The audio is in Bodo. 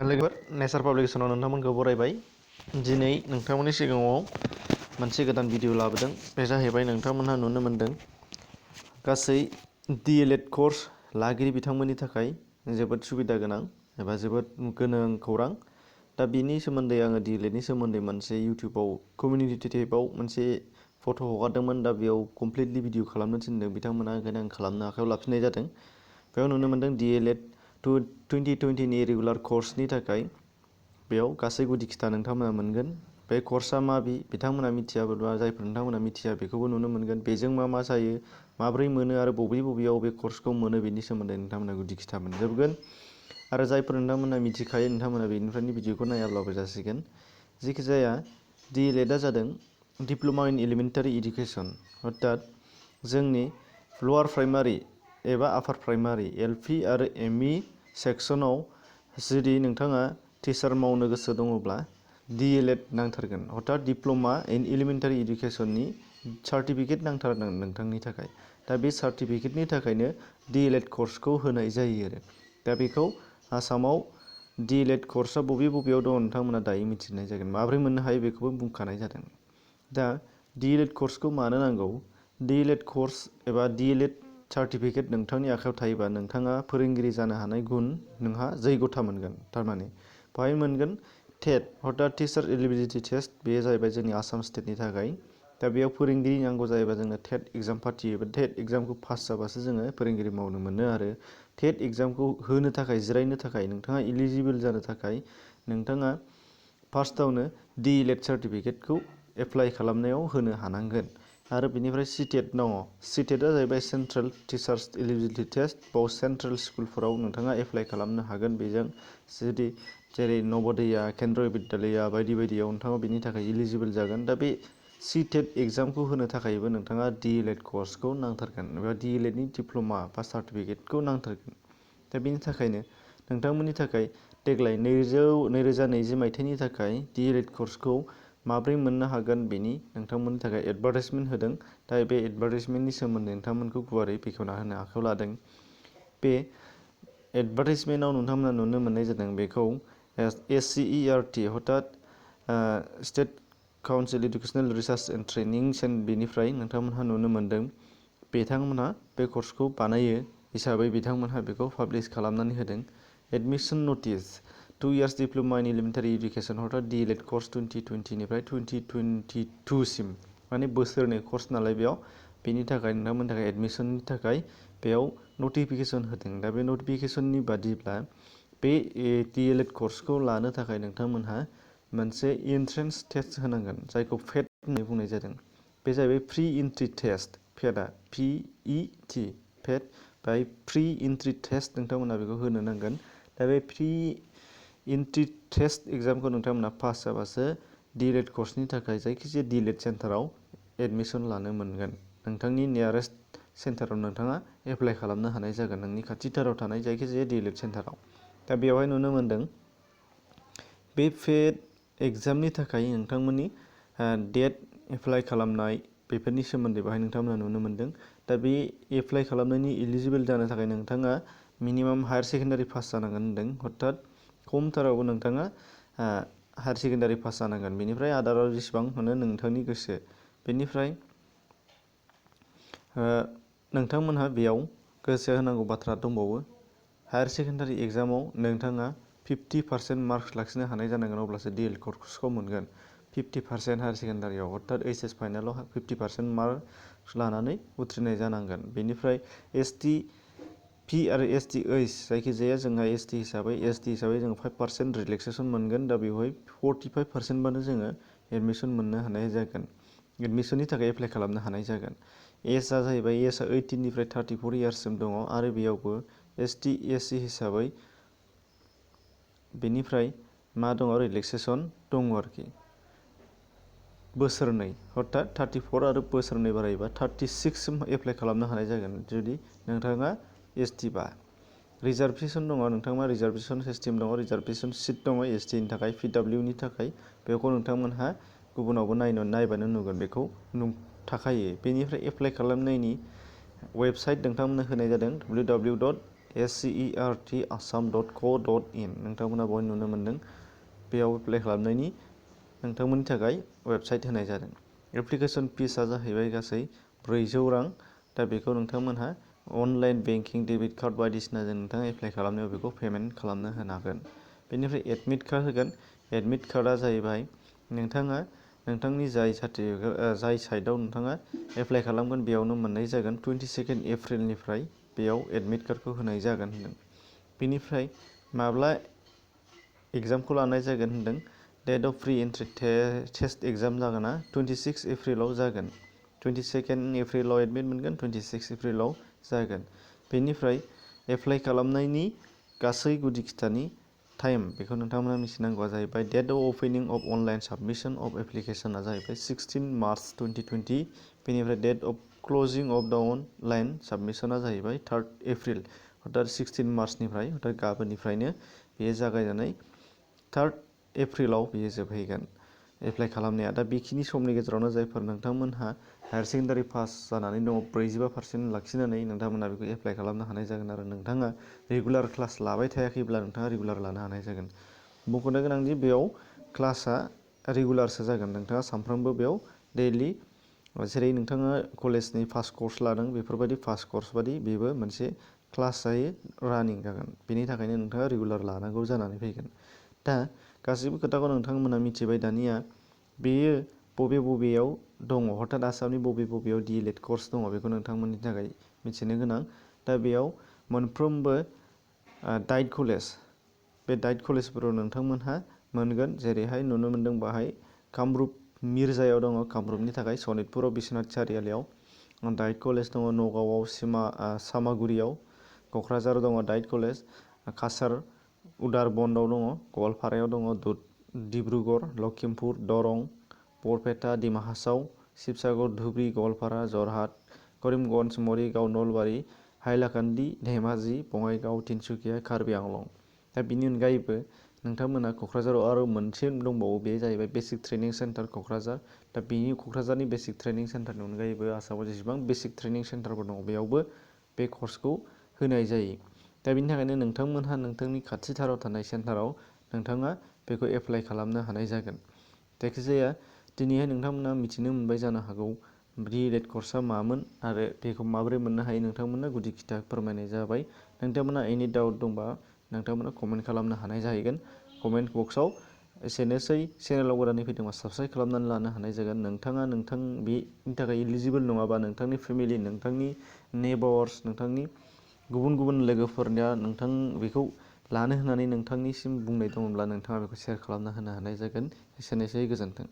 लोगोफोर नेचार पाब्लिकेसनाव नोंथांमोनखौ बरायबाय। दिनै नोंथांमोननि सिगाङाव मोनसे गोदान भिडिअ लाबोदों। बे जाहैबाय नोंथांमोनहा नुनो मोनदों गासै DLED कर्स लागिरि बिथांमोननि थाखाय जोबोद सुबिदा गोनां एबा जोबोद गोनां खौरां। दा बिनि सोमोन्दै आङो DLEDनि सोमोन्दै मोनसे इउटिउबाव कमिउनिटि टेबाव मोनसे फट' हगारदोंमोन। दा बेयाव कमप्लिटलि भिडिअ खालामनो थिनदों बिथांमोना, ओंखायनो आं खालामनो आखायाव लाफिननाय जादों। बेयाव नुनो मोनदों DLED 2020नि रेगुलार कर्सनि थाखाय बेयाव गासै गुदि खिथा नोंथांमोना मोनगोन। बे कर्सआ मा बिथांमोना मिथियाबा जायफोर नोंथांमोना मिथिया बेखौबो नुनो मोनगोन। बेजों मा जायो, माब्रै मोनो आरो बबेयाव बे कर्सखौ मोनो बेनि सोमोन्दै नोंथांमोना गुदि खिथा मोनजोबगोन। आरो जायफोर नोंथांमोना मिथिखायो नोंथांमोना बेनिफ्रायनो भिडिअखौ नायाब्लाबो जासिगोन। जिखिजाया DLEDआ जादों डिप्ल'मा इन एलिमेन्टारि इडुकेसन, अर्थात जोंनि लवार प्राइमारि एबा आपार प्राइमारि LP आरो ME सेक्सनाव जुदि नोंथाङा टिचार मावनो गोसो दङब्ला DLED नांथारगोन, अर्थात डिप्ल'मा इन एलिमेन्टारि इडुकेसननि सार्टिफिकेट नांथारगोन नोंथांनि थाखाय। दा बे सार्टिफिकेटनि थाखायनो DLED कर्सखौ होनाय जायो आरो। दा बेखौ आसामाव DLED कर्सआ बबेयाव दङ नोंथांमोना दायो मिथिनाय जागोन। माब्रै मोननो हायो बेखौबो बुंखानाय जादों। दा DLED कर्सखौ मानो नांगौ? DLED कर्स एबा DLED सार्टिफिकेट नोंथांनि आखायाव थायोबा नोंथाङा फोरोंगिरि जानो हानाय गुन नोंहा जैगथा मोनगोन। थारमाने बेवहाय मोनगोन टेट, अर्थात टिचार एलिजिबिलिटि टेस्ट। बेयो जाहैबाय जोंनि आसाम स्टेटनि थाखाय। दा बेयाव फोरोंगिरि नांगौ जायोबा जोङो टेट एग्जाम फाथियो। टेट एग्जामखौ पास जाबासो जोङो फोरोंगिरि मावनो मोनो। आरो टेट एग्जामखौ होनो थाखाय, जिरायनो थाखाय, नोंथाङा इलिजिबोल जानो थाखाय नोंथाङा फार्स्टआवनो DLED सार्टिफिकेटखौ एप्लाइ खालामनायाव होनो हानांगोन। आरो बेनिफ्राय CTET दङ। CTETआ जाहैबाय सेन्ट्रेल टिचार्स एलिजिबिलिटि टेस्ट। बाव सेन्ट्रेल स्कुलफोराव नोंथाङा एप्लाइ खालामनो हागोन। बेजों जुदि जेरै नवोदया, केन्द्रीय बिद्यालया बायदियाव नोंथाङा बेनि थाखाय इलिजिबोल जागोन। दा बे CTET एग्जामखौ होनो थाखायबो नोंथाङा DLED कर्सखौ नांथारगोन एबा DLEDनि डिप्ल'मा बा सार्टिफिकेटखौ नांथारगोन। दा बेनि थाखायनो नोंथांमोननि थाखाय देग्लाय 2020 मायथाइनि थाखाय DLED कर्सखौ माब्रै मोननो हागोन बेनि नोंथांमोननि थाखाय एडभार्टाइजमेन्ट होदों। दा बे एडभार्टाइजमेन्टनि सोमोन्दै नोंथांमोनखौ गुवारै बेखेवना होनो आखायाव लादों। बे एडभार्टाइजमेन्टआव नोंथांमोना नुनो मोननाय जादों बेखौ SCERT, अर्थात state council educational research and training बेनिफ्राय नोंथांमोनहा नुनो मोनदों बिथांमोनहा बे कर्सखौ बानायो हिसाबै बिथांमोनहा बेखौ पाब्लिश खालामनानै होदों। एडमिसन नटिस 2 इयार्स डिप्ल'मा इन एलिमेन्टारि इडुकेसन, अर्थात DLED कर्स 2020निफ्राय 2022 सिम, माने बोसोरनै कर्स नालाय बेयाव। बेनि थाखाय नोंथांमोननि थाखाय एडमिसननि थाखाय बेयाव नटिफिकेसन होदों। दा बे नटिफिकेसननि बादिब्ला बे DLED कर्सखौ लानो थाखाय नोंथांमोनहा मोनसे एन्ट्रेन्स टेस्ट होनांगोन, जायखौ फेट होननानै बुंनाय जादों। बे जाहैबाय प्रि एन्ट्रि टेस्ट। फेटआ PET, फेट बाय प्रि एन्ट्रि टेस्ट नोंथांमोना बेखौ होनो नांगोन। दा बे प्रि एन्ट्रि टेस्ट एग्जामखौ नोंथांमोना पास जाबासो DLED कर्सनि थाखाय जायखिजाया DLED सेन्टाराव एडमिसन लानो मोनगोन। नोंथांनि नियारेस्ट सेन्टाराव नोंथाङा एप्लाइ खालामनो हानाय जागोन, नोंनि खाथिथाराव थानाय जायखिजाया DLED सेन्टाराव। दा बेवहाय नुनो मोनदों बे फेट एग्जामनि थाखाय नोंथांमोननि डेट, एप्लाइ खालामनाय बेफोरनि सोमोन्दै बेवहाय नोंथांमोना नुनो मोनदों। दा बे एप्लाइ खालामनायनि इलिजिबोल जानो थाखाय नोंथाङा मिनिमाम हायार सेकेन्डारि पास जानांगोन होनदों, अर्थात खमथारावबो नोंथाङा हायार सेकेन्डारि पास जानांगोन। बेनिफ्राय आदाराव जेसेबां मोनो नोंथांनि गोसो। बेनिफ्राय नोंथांमोनहा बेयाव गोसो होनांगौ बाथ्रा दंबावो। हायार सेकेन्डारि एग्जामाव नोंथाङा 50% मार्कस लाखिनो हानाय जानांगोन, अब्लासो DLED कर्सखौ मोनगोन। 50% हायार सेकेन्डारियाव, अर्थात HS फाइनालाव 50% मार्कस लानानै उथ्रिनाय जानांगोन। बेनिफ्राय ST, P आरो STH, जायखिजाया जोंहा ST हिसाबै जोङो 5% रिलेक्सेसन मोनगोन। दा बेवहाय 45% बानो जोङो एडमिसन मोननो हानाय जागोन, एडमिसननि थाखाय एप्लाइ खालामनो हानाय जागोन। एजआ जाहैबाय, एजआ 18निफ्राय 34 इयार्ससिम दङ। आरो बेयावबो ST SC हिसाबै बेनिफ्राय मा दङ, रिलेक्सेसन दङ आरोखि बोसोरनै, अर्थात 34 आरो बोसोरनै बारायोबा 36 सिम एप्लाइ खालामनो हानाय जागोन जुदि नोंथाङा ST बा। रिजार्भेसन दङ, नोंथांमोना रिजार्भेसन सिस्टेम दङ, रिजार्भेसन सिट दङ STनि थाखाय, PWनि थाखाय। बेखौ नोंथांमोनहा गुबुनावबो नायबानो नुगोन, बेखौ थाखायो। बेनिफ्राय एप्लाइ खालामनायनि वेबसाइट नोंथांमोननो होनाय जादों www.sc SCERT assam.co.in नोंथांमोना बेवहाय नुनो मोन्दों। बेयाव एप्लाइ खालामनायनि नोंथांमोननि थाखाय वेबसाइट होनाय जादों। एप्लिकेसन फिसआ जाहैबाय गासै 400 रां। दा बेखौ नोंथांमोनहा अनलाइन बेंकिं डेबिट कार्ड बायदिसिनाजों नोंथाङा एप्लाइ खालामनायाव बेखौ पेमेन्ट खालामनो हागोन। बेनिफ्राय एडमिट कार्ड होगोन। एडमिट कार्डआ जाहैबाय नोंथाङा नोंथांनि जाय साइटआव नोंथाङा एप्लाइ खालामगोन बेयावनो मोननाय जागोन। 22 एप्रिलनिफ्राय बेयाव एडमिट कार्डखौ होनाय जागोन होनदों। बेनिफ्राय माब्ला एग्जामखौ लानाय जागोन होनदों। Date of pre entry test exam जागोन 26 एप्रिलाव जागोन। 22 एप्रिलाव एडमिट मोनगोन, 26 एप्रिलाव जागोन। बेनिफ्राय एप्लाइ खालामनायनि गासै गुदि खिथानि टाइम बेखौ नोंथांमोना मिथिनांगौआ जाहैबाय date of opening of online submission of एप्लिकेशना जाहैबाय 16 मार्च 2020। बेनिफ्राय date of closing of the online साबमिशना जाहैबाय 3 एप्रिल। अर्थात 16 मार्चनिफ्राय अर्थात गाबोननिफ्रायनो बेयो जागायनानै 3 एप्रिलाव बेयो जोबहैगोन एप्लाइ खालामनाया। दा बेखिनि समनि गेजेरावनो जायफोर नोंथांमोनहा हायार सेकेन्डारि पास जानानै दङ 45% लाखिनानै नोंथांमोना बेखौ एप्लाइ खालामनो हानाय जागोन आरो नोंथाङा रेगुलार क्लास लाबाय थायाखैब्ला नोंथाङा रेगुलार लानो हानाय जागोन। मख'नो गोनांदि बेयाव क्लासआ रेगुलारसो जागोन। नोंथाङा सानफ्रोमबो बेयाव दैलि जेरै नोंथाङा कलेजनि फार्स्ट कर्स लादों बेफोरबायदि फार्स्ट कर्स बादि बेबो मोनसे क्लास जायो, रानिं जागोन। बेनि थाखायनो नोंथाङा रेगुलार लानांगौ जानानै फैगोन। दा गासैबो खोथाखौ नोंथांमोना मिथिबाय दानिया बेयो बबे बबेयाव दङ हथात आसामनि बबे बबेयाव DLED कर्स दङ बेखौ नोंथांमोननि थाखाय मिथिनो गोनां। दा बेयाव मोनफ्रोमबो डाइट कलेज बे डाइट कलेजफोराव नोंथांमोनहा मोनगोन। जेरैहाय नुनो मोन्दों बाहाय कामरुप मिर्जायाव दङ, कामरुपनि थाखाय सनितपुराव बिश्वनाथ सारियालियाव डाइट कलेज दङ, नगावआव सामागुरियाव, क'क्राझाराव दङ डाइट कलेज, काछार उदारबन्दआव दङ, गवालपारायाव दङ, डिब्रुगड़, लखिमपुर, दरं, बरपेटा, डिमा हासाव, शिबसागर, धुबरी, गवालपारा, जरहाट, करिमगन्ज, मरिगाव, नलबारि, हाइलाकान्दि, धेमाजि, बङाइगाव, तिनसुकिया, कार्बि आंलं। दा बिनि अनगायैबो नोंथांमोना क'क्राझाराव आरो मोनसे दंबावो, बे जाहैबाय बेसिक ट्रेनिं सेन्टार क'क्राझार। दा बेनि क'क्राझारनि बेसिक ट्रेनिं सेन्टारनि अनगायैबो आसामाव जेसेबां बेसिक ट्रेनिं सेन्टारफोर दङ बेयावबो बे कर्सखौ होनाय जायो। दा बिनि थाखायनो नोंथांमोनहा नोंथांनि खाथिथाराव थानाय सेन्टाराव नोंथाङा बेखौ एप्लाइ खालामनो हानाय जागोन। जायखिजाया दिनैहाय नोंथांमोना मिथिनो मोनबाय जानो हागौ DLED कर्सआ मामोन आरो बेखौ माबोरै मोननो हायो। नोंथांमोना गुदि खिथा फोरमायनाय जाबाय। नोंथांमोना एनि डाउट दंबा नोंथांमोना कमेन्ट खालामनो हानाय जाहैगोन। कमेन्ट बक्सआव एसेनोसै। चेनेलाव गोदानै फैदोंबा साबस्क्राइब खालामनानै लानो हानाय जागोन। नोंथाङा बेनि थाखाय इलिजिबोल नङाबा नोंथांनि फेमिलि, नोंथांनि नेबार्स, नोंथांनि गुबुन गुबुन लोगोफोरनिया नोंथां बेखौ लानो होननानै नोंथांनिसिम बुंनाय दङब्ला नोंथाङा बेखौ शेयार खालामना होनो हानाय जागोन। एसेनोसै, गोजोन्थों।